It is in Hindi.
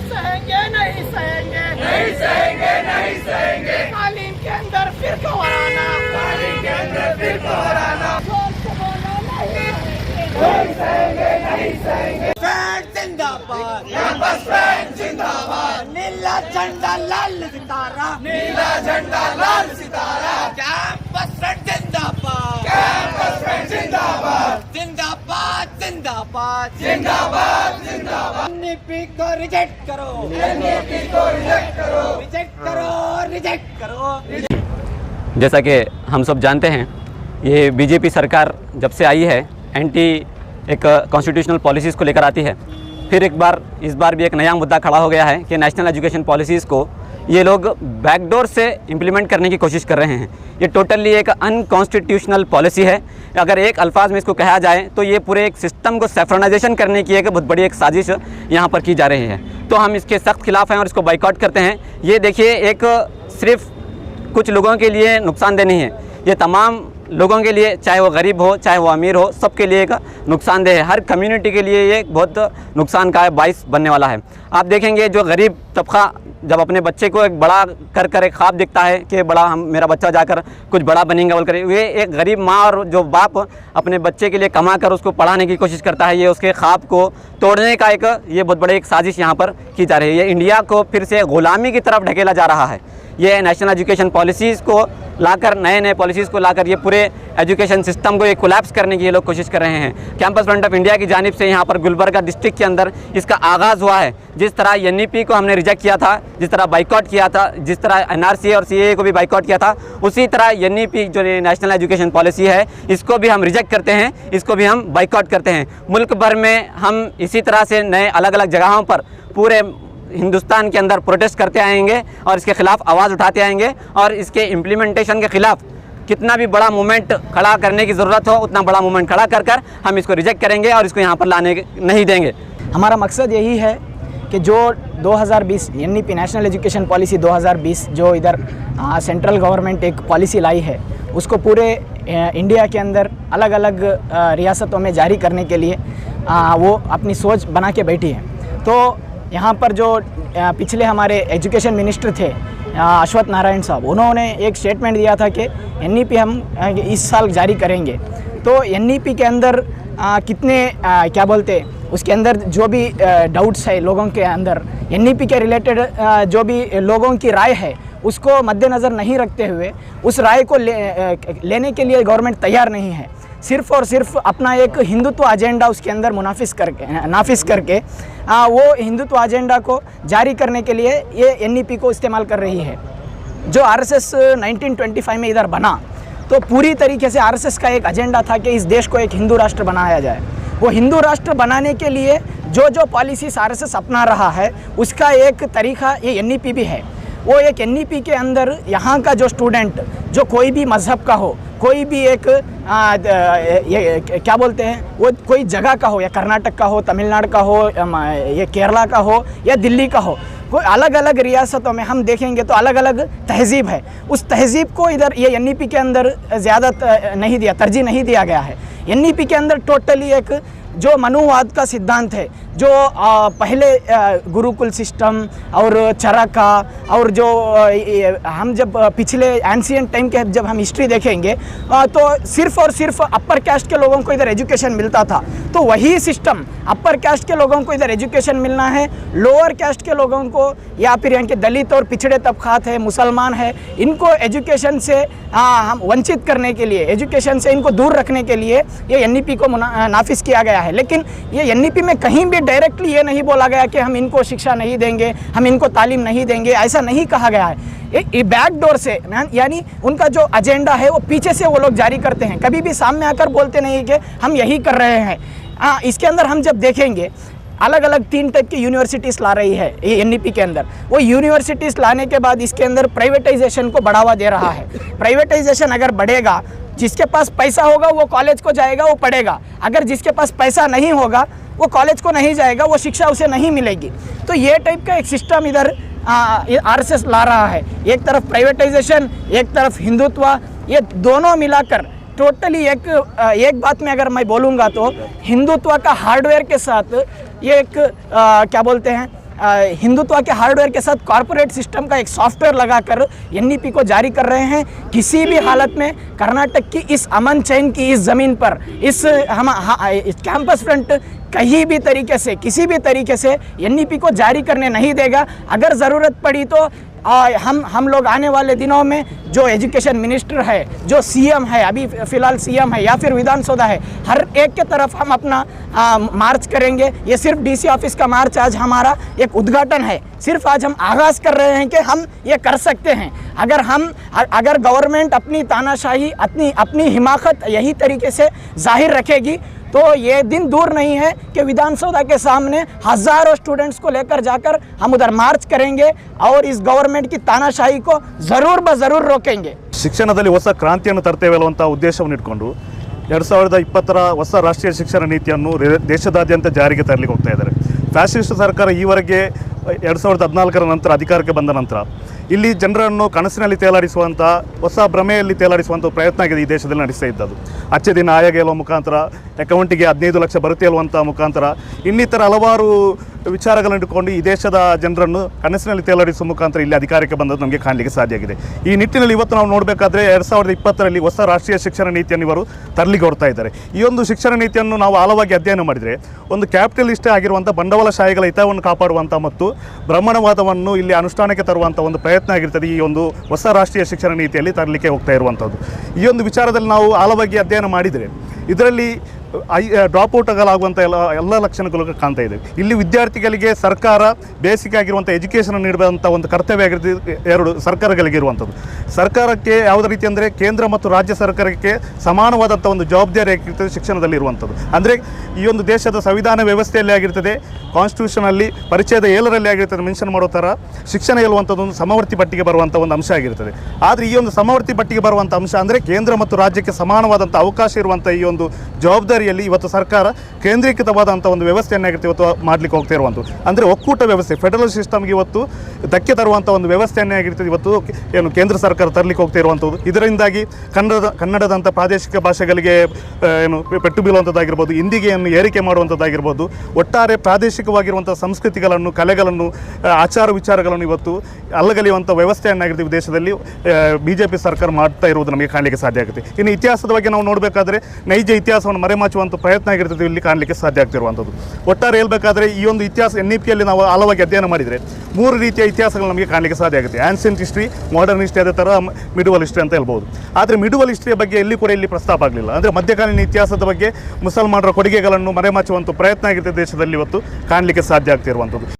सहेंगे नहीं सहेंगे नहीं सहेंगे नहीं सहेंगे तालीम के अंदर फिरका वराना तालीम के अंदर फिर कोहराना जोर से बोलो नहीं नहीं सहेंगे नहीं सहेंगे फ्रेंड जिंदाबाद कैंपस फ्रेंड जिंदाबाद नीला झंडा लाल सितारा नीला झंडा लाल सितारा कैंपस फ्रेंड जिंदाबाद कैंपस फ्रेंड जिंदाबाद जिंदाबाद जिंदाबाद जिंदाबाद जिंदाबाद एनईपी को रिजेक्ट करो एनईपी को रिजेक्ट करो रिजेक्ट करो रिजेक्ट करो। जैसा कि हम सब जानते हैं, ये बीजेपी सरकार जब से आई है एंटी एक कॉन्स्टिट्यूशनल पॉलिसीज़ को लेकर आती है। फिर एक बार इस बार भी एक नया मुद्दा खड़ा हो गया है कि नेशनल एजुकेशन पॉलिसीज़ को ये लोग बैकडोर से इम्प्लीमेंट करने की कोशिश कर रहे हैं। ये टोटली एक अनकॉन्स्टिट्यूशनल पॉलिसी है। अगर एक अल्फाज में इसको कहा जाए तो ये पूरे एक सिस्टम को सेफ्रोनाइजेशन करने की एक बहुत बड़ी एक साजिश यहाँ पर की जा रही है। तो हम इसके सख्त खिलाफ़ हैं और इसको बाइकआउट करते हैं। ये देखिए, एक सिर्फ कुछ लोगों के लिए नुकसानदेह नहीं है, ये तमाम लोगों के लिए, चाहे वो गरीब हो चाहे वो अमीर हो, सबके लिए एक नुकसानदेह है। हर कम्युनिटी के लिए ये बहुत नुकसान का बाइस बनने वाला है। आप देखेंगे जो गरीब तबका जब अपने बच्चे को एक बड़ा कर एक ख्वाब दिखता है कि मेरा बच्चा जाकर कुछ बड़ा बनेगा बोल कर, ये एक गरीब माँ और जो बाप अपने बच्चे के लिए कमा कर उसको पढ़ाने की कोशिश करता है, ये उसके ख्वाब को तोड़ने का ये बहुत बड़ी एक साजिश यहाँ पर की जा रही है। ये इंडिया को फिर से ग़ुलामी की तरफ ढकेला जा रहा है। ये नेशनल एजुकेशन पॉलिसीज़ को लाकर, नए पॉलिसीज़ को लाकर ये पूरे एजुकेशन सिस्टम को ये कोलैप्स करने की ये लोग कोशिश कर रहे हैं। कैंपस फ्रंट ऑफ इंडिया की जानिब से यहाँ पर गुलबर्गा डिस्ट्रिक्ट के अंदर इसका आगाज़ हुआ है। जिस तरह एनईपी को हमने रिजेक्ट किया था, जिस तरह बाइकआउट किया था, जिस तरह एनआरसी और सीएए को भी बाइकआउट किया था, उसी तरह एनईपी जो नेशनल एजुकेशन पॉलिसी है इसको भी हम रिजेक्ट करते हैं, इसको भी हम बाइकआउट करते हैं। मुल्क भर में हम इसी तरह से नए अलग अलग जगहों पर पूरे हिंदुस्तान के अंदर प्रोटेस्ट करते आएंगे और इसके ख़िलाफ़ आवाज़ उठाते आएंगे और इसके इम्प्लीमेंटेशन के ख़िलाफ़ कितना भी बड़ा मूवमेंट खड़ा करने की ज़रूरत हो उतना बड़ा मूवमेंट खड़ा कर हम इसको रिजेक्ट करेंगे और इसको यहाँ पर लाने नहीं देंगे। हमारा मकसद यही है कि जो 2020 एनईपी नेशनल एजुकेशन पॉलिसी 2020 जो इधर सेंट्रल गवर्नमेंट एक पॉलिसी लाई है, उसको पूरे इंडिया के अंदर अलग अलग रियासतों में जारी करने के लिए वो अपनी सोच बना के बैठी है। तो यहाँ पर जो पिछले हमारे एजुकेशन मिनिस्टर थे अश्वत्थ नारायण साहब, उन्होंने एक स्टेटमेंट दिया था कि एनईपी हम इस साल जारी करेंगे। तो एनईपी के अंदर कितने क्या बोलते, उसके अंदर जो भी डाउट्स है लोगों के अंदर, एनईपी के रिलेटेड जो भी लोगों की राय है उसको मद्देनज़र नहीं रखते हुए उस राय को लेने के लिए गवर्नमेंट तैयार नहीं है। सिर्फ़ और सिर्फ अपना एक हिंदुत्व एजेंडा उसके अंदर नाफिज करके वो हिंदुत्व एजेंडा को जारी करने के लिए ये एनईपी को इस्तेमाल कर रही है। जो आरएसएस 1925 में इधर बना, तो पूरी तरीके से आरएसएस का एक एजेंडा था कि इस देश को एक हिंदू राष्ट्र बनाया जाए। वो हिंदू राष्ट्र बनाने के लिए जो पॉलिसीज आरएसएस अपना रहा है उसका एक तरीका ये एनईपी भी है। वो एक एनईपी के अंदर यहाँ का जो स्टूडेंट जो कोई भी मज़हब का हो, कोई भी एक ये क्या बोलते हैं, वो कोई जगह का हो, या कर्नाटक का हो, तमिलनाडु का हो, ये केरला का हो या दिल्ली का हो, कोई अलग अलग रियासतों में हम देखेंगे तो अलग अलग तहज़ीब है। उस तहज़ीब को इधर ये एनईपी के अंदर ज़्यादा तरजीह नहीं दिया गया है। एनईपी के अंदर टोटली एक जो मनुवाद का सिद्धांत है, जो पहले गुरुकुल सिस्टम और चरका और जो हम जब पिछले एंशिएंट टाइम के जब हम हिस्ट्री देखेंगे तो सिर्फ़ और सिर्फ अपर कास्ट के लोगों को इधर एजुकेशन मिलता था। तो वही सिस्टम अपर कास्ट के लोगों को इधर एजुकेशन मिलना है, लोअर कास्ट के लोगों को या फिर यहाँ के दलित और पिछड़े तबकात है, मुसलमान है, इनको एजुकेशन से हम वंचित करने के लिए, एजुकेशन से इनको दूर रखने के लिए ये एनईपी को नाफिज किया गया है। लेकिन ये एनईपी में कहीं भी डायरेक्टली ये नहीं बोला गया कि हम इनको शिक्षा नहीं देंगे, हम इनको तालीम नहीं देंगे, ऐसा नहीं कहा गया है। ये बैकडोर से, यानी उनका जो एजेंडा है वो पीछे से वो लोग जारी करते हैं, कभी भी सामने आकर बोलते नहीं कि हम यही कर रहे हैं। इसके अंदर हम जब देखेंगे अलग अलग 3 टाइप की यूनिवर्सिटीज़ ला रही है ये एनईपी के अंदर। वो यूनिवर्सिटीज़ लाने के बाद इसके अंदर प्राइवेटाइजेशन को बढ़ावा दे रहा है। प्राइवेटाइजेशन अगर बढ़ेगा, जिसके पास पैसा होगा वो कॉलेज को जाएगा, वो पढ़ेगा। अगर जिसके पास पैसा नहीं होगा वो कॉलेज को नहीं जाएगा, वो शिक्षा उसे नहीं मिलेगी। तो ये टाइप का एक सिस्टम इधर आरएसएस ला रहा है। एक तरफ प्राइवेटाइजेशन, एक तरफ हिंदुत्व, ये दोनों मिलाकर टोटली एक बात में अगर मैं बोलूँगा तो हिंदुत्व का हार्डवेयर के साथ ये एक क्या बोलते हैं हिंदुत्व के हार्डवेयर के साथ कॉरपोरेट सिस्टम का एक सॉफ्टवेयर लगाकर एनईपी को जारी कर रहे हैं। किसी भी हालत में कर्नाटक की इस अमन चैन की इस ज़मीन पर इस कैंपस फ्रंट कहीं भी तरीके से किसी भी तरीके से एनईपी को जारी करने नहीं देगा। अगर ज़रूरत पड़ी तो हम लोग आने वाले दिनों में जो एजुकेशन मिनिस्टर है, जो सीएम है, अभी फ़िलहाल सीएम है या फिर विधानसौधा है, हर एक के तरफ हम अपना मार्च करेंगे। ये सिर्फ डीसी ऑफिस का मार्च आज हमारा एक उद्घाटन है, सिर्फ आज हम आगाज़ कर रहे हैं कि हम ये कर सकते हैं। अगर गवर्नमेंट अपनी तानाशाही अपनी हिमाकत यही तरीके से जाहिर रखेगी तो ये दिन दूर नहीं है कि विधानसौधा के सामने हज़ारों स्टूडेंट्स को लेकर जाकर हम उधर मार्च करेंगे और इस गवर्नमेंट की तानाशाही को ज़रूर ब ज़रूर रोकेंगे। ಶಿಕ್ಷಣದಲ್ಲಿ ಹೊಸ ಕ್ರಾಂತಿಯನ್ನು ತರ್ತೇವೆ ಅನ್ನುವಂಥ ಉದ್ದೇಶವನ್ನು ಇಟ್ಕೊಂಡು 2020ರ ಹೊಸ ರಾಷ್ಟ್ರೀಯ ಶಿಕ್ಷಣ ನೀತಿಯನ್ನು ದೇಶದಾದ್ಯಂತ ಜಾರಿಗೆ ತರಲಿಕ್ಕೆ ಹೋಗ್ತಾ ಇದ್ದಾರೆ. ಫ್ಯಾಸಿಸ್ಟ್ ಸರ್ಕಾರ ಈವರೆಗೆ 2014ರ ನಂತರ ಅಧಿಕಾರಕ್ಕೆ ಬಂದ ನಂತರ ಇಲ್ಲಿ ಜನರನ್ನು ಕನಸಿನಲ್ಲಿ ತೇಲಾಡಿಸುವಂಥ ಹೊಸ ಭ್ರಮೆಯಲ್ಲಿ ತೇಲಾಡಿಸುವಂಥ ಪ್ರಯತ್ನ ಆಗಿದೆ ಈ ದೇಶದಲ್ಲಿ ನಡೆಸ್ತಾ ಇದ್ದದ್ದು. ಅಚ್ಚೆ ದಿನ ಆಯೋಗ ಹೇಳುವ ಮುಖಾಂತರ, ಅಕೌಂಟಿಗೆ 15 ಲಕ್ಷ ಬರುತ್ತೆ ಹೇಳುವಂಥ ಮುಖಾಂತರ, ಇನ್ನಿತರ ಹಲವಾರು ವಿಚಾರಗಳನ್ನು ಇಟ್ಟುಕೊಂಡು ಈ ದೇಶದ ಜನರನ್ನು ಕನಸಿನಲ್ಲಿ ತೇಲಾಡಿಸುವ ಮುಖಾಂತರ ಇಲ್ಲಿ ಅಧಿಕಾರಕ್ಕೆ ಬಂದದ್ದು ನಮಗೆ ಕಾಣಲಿಕ್ಕೆ ಸಾಧ್ಯ ಆಗಿದೆ. ಈ ನಿಟ್ಟಿನಲ್ಲಿ ಇವತ್ತು ನಾವು ನೋಡಬೇಕಾದ್ರೆ 2020ರಲ್ಲಿ ಹೊಸ ರಾಷ್ಟ್ರೀಯ ಶಿಕ್ಷಣ ನೀತಿಯನ್ನು ಇವರು ತರಲಿಕ್ಕೆ ಹೊರಡ್ತಾ ಇದ್ದಾರೆ. ಈ ಒಂದು ಶಿಕ್ಷಣ ನೀತಿಯನ್ನು ನಾವು ಆಳವಾಗಿ ಅಧ್ಯಯನ ಮಾಡಿದರೆ ಒಂದು ಕ್ಯಾಪಿಟಲಿಸ್ಟ್ ಆಗಿರುವಂಥ ಬಂಡವಾಳಶಾಹಿಗಳ ಹಿತವನ್ನು ಕಾಪಾಡುವಂಥ ಮತ್ತು ಬ್ರಾಹ್ಮಣವಾದವನ್ನು ಇಲ್ಲಿ ಅನುಷ್ಠಾನಕ್ಕೆ ತರುವಂಥ ಒಂದು ಪ್ರಯತ್ನ ಆಗಿರ್ತದೆ ಈ ಒಂದು ಹೊಸ ರಾಷ್ಟ್ರೀಯ ಶಿಕ್ಷಣ ನೀತಿಯಲ್ಲಿ ತರಲಿಕ್ಕೆ ಹೋಗ್ತಾ ಇರುವಂಥದ್ದು. ಈ ಒಂದು ವಿಚಾರದಲ್ಲಿ ನಾವು ಆಳವಾಗಿ ಅಧ್ಯಯನ ಮಾಡಿದರೆ ಇದರಲ್ಲಿ ಡ್ರಾಪ್ ಔಟ್ಗಳಾಗುವಂಥ ಎಲ್ಲ ಲಕ್ಷಣಗಳು ಕಾಣ್ತಾ ಇದೆ. ಇಲ್ಲಿ ವಿದ್ಯಾರ್ಥಿಗಳಿಗೆ ಸರ್ಕಾರ ಬೇಸಿಕ್ ಆಗಿರುವಂಥ ಎಜುಕೇಷನ್ ನೀಡುವಂಥ ಒಂದು ಕರ್ತವ್ಯ ಆಗಿರ್ತದೆ ಎರಡು ಸರ್ಕಾರಗಳಿಗೆ ಇರುವಂಥದ್ದು. ಸರ್ಕಾರಕ್ಕೆ ಯಾವುದೇ ರೀತಿ ಅಂದರೆ ಕೇಂದ್ರ ಮತ್ತು ರಾಜ್ಯ ಸರ್ಕಾರಕ್ಕೆ ಸಮಾನವಾದಂಥ ಒಂದು ಜವಾಬ್ದಾರಿ ಆಗಿರ್ತದೆ ಶಿಕ್ಷಣದಲ್ಲಿ ಇರುವಂಥದ್ದು. ಅಂದರೆ ಈ ಒಂದು ದೇಶದ ಸಂವಿಧಾನ ವ್ಯವಸ್ಥೆಯಲ್ಲಿ ಆಗಿರ್ತದೆ, ಕಾನ್ಸ್ಟಿಟ್ಯೂಷನಲ್ಲಿ ಪರಿಚಯದ 7ರಲ್ಲಿ ಆಗಿರ್ತದೆ ಮೆನ್ಷನ್ ಮಾಡೋ ಥರ ಶಿಕ್ಷಣ ಹೇಳುವಂಥದ್ದು ಒಂದು ಸಮವರ್ತಿ ಪಟ್ಟಿಗೆ ಬರುವಂಥ ಒಂದು ಅಂಶ ಆಗಿರ್ತದೆ. ಆದರೆ ಈ ಒಂದು ಸಮವರ್ತಿ ಪಟ್ಟಿಗೆ ಬರುವಂಥ ಅಂಶ ಅಂದರೆ ಕೇಂದ್ರ ಮತ್ತು ರಾಜ್ಯಕ್ಕೆ ಸಮಾನವಾದಂಥ ಅವಕಾಶ ಇರುವಂಥ ಈ ಒಂದು ಜವಾಬ್ದಾರಿಯಲ್ಲಿ ಇವತ್ತು ಸರ್ಕಾರ ಕೇಂದ್ರೀಕೃತವಾದಂಥ ಒಂದು ವ್ಯವಸ್ಥೆಯನ್ನಾಗಿರುತ್ತೆ ಇವತ್ತು ಮಾಡಲಿಕ್ಕೆ ಹೋಗ್ತಾ ಇರುವಂಥದ್ದು. ಅಂದರೆ ಒಕ್ಕೂಟ ವ್ಯವಸ್ಥೆ, ಫೆಡರಲ್ ಸಿಸ್ಟಮ್ಗೆ ಇವತ್ತು ಧಕ್ಕೆ ತರುವಂಥ ಒಂದು ವ್ಯವಸ್ಥೆಯನ್ನೇ ಆಗಿರ್ತದೆ ಇವತ್ತು ಏನು ಕೇಂದ್ರ ಸರ್ಕಾರ ತರಲಿಕ್ಕೆ ಹೋಗ್ತಾ ಇರುವಂಥದ್ದು. ಇದರಿಂದಾಗಿ ಕನ್ನಡದಂಥ ಪ್ರಾದೇಶಿಕ ಭಾಷೆಗಳಿಗೆ ಏನು ಪೆಟ್ಟು ಬೀಳುವಂಥದ್ದಾಗಿರ್ಬೋದು, ಹಿಂದಿಗೆ ಏರಿಕೆ ಮಾಡುವಂಥದ್ದಾಗಿರ್ಬೋದು, ಒಟ್ಟಾರೆ ಪ್ರಾದೇಶಿಕವಾಗಿರುವಂಥ ಸಂಸ್ಕೃತಿಗಳನ್ನು, ಕಲೆಗಳನ್ನು, ಆಚಾರ ವಿಚಾರಗಳನ್ನು ಇವತ್ತು ಅಲ್ಲಗಲಿಯುವಂಥ ವ್ಯವಸ್ಥೆಯನ್ನಾಗಿರ್ತೀವಿ ದೇಶದಲ್ಲಿ BJP ಸರ್ಕಾರ ಮಾಡ್ತಾ ಇರುವುದು ನಮಗೆ ಕಾಣಲಿಕ್ಕೆ ಸಾಧ್ಯ ಆಗುತ್ತೆ. ಇನ್ನು ಇತಿಹಾಸದ ಬಗ್ಗೆ ನಾವು ನೋಡಬೇಕಾದ್ರೆ ನೈಜ ಇತಿಹಾಸವನ್ನು ಮರೆಮಾಚುವಂಥ ಪ್ರಯತ್ನ ಆಗಿರ್ತದೆ ಇಲ್ಲಿ ಕಾಣಲಿಕ್ಕೆ ಸಾಧ್ಯ ಆಗ್ತಿರುವಂಥದ್ದು. ಒಟ್ಟಾರೆ ಹೇಳ್ಬೇಕಾದ್ರೆ ಈ ಒಂದು ಇತಿಹಾಸ NEPಯಲ್ಲಿ ನಾವು ಆಳವಾಗಿ ಅಧ್ಯಯನ ಮಾಡಿದರೆ 3 ರೀತಿಯ ಇತಿಹಾಸಗಳು ನಮಗೆ ಕಾಣಲಿಕ್ಕೆ ಸಾಧ್ಯ ಆಗುತ್ತೆ. ಆನ್ಷಿಯಂಟ್ ಹಿಸ್ಟ್ರಿ, ಮಾಡರ್ನ್ ಹಿಸ್ಟ್ರಿ, ಅದೇ ಥರ ಮಿಡುವಲ್ ಹಿಸ್ಟ್ರಿ ಅಂತ ಹೇಳ್ಬೋದು. ಆದರೆ ಮಿಡುವಲ್ ಹಿಸ್ಟ್ರಿಯ ಬಗ್ಗೆ ಎಲ್ಲಿ ಕೂಡ ಇಲ್ಲಿ ಪ್ರಸ್ತಾಪ ಆಗಲಿಲ್ಲ. ಅಂದರೆ ಮಧ್ಯಕಾಲೀನ ಇತಿಹಾಸದ ಬಗ್ಗೆ ಮುಸಲ್ಮಾನರ ಕೊಡುಗೆಗಳನ್ನು ಮರೆಮಾಚುವಂಥ ಪ್ರಯತ್ನ ಆಗಿರ್ತದೆ ದೇಶದಲ್ಲಿ ಇವತ್ತು ಕಾಣಲಿಕ್ಕೆ ಸಾಧ್ಯ ಆಗ್ತಿರುವಂಥದ್ದು.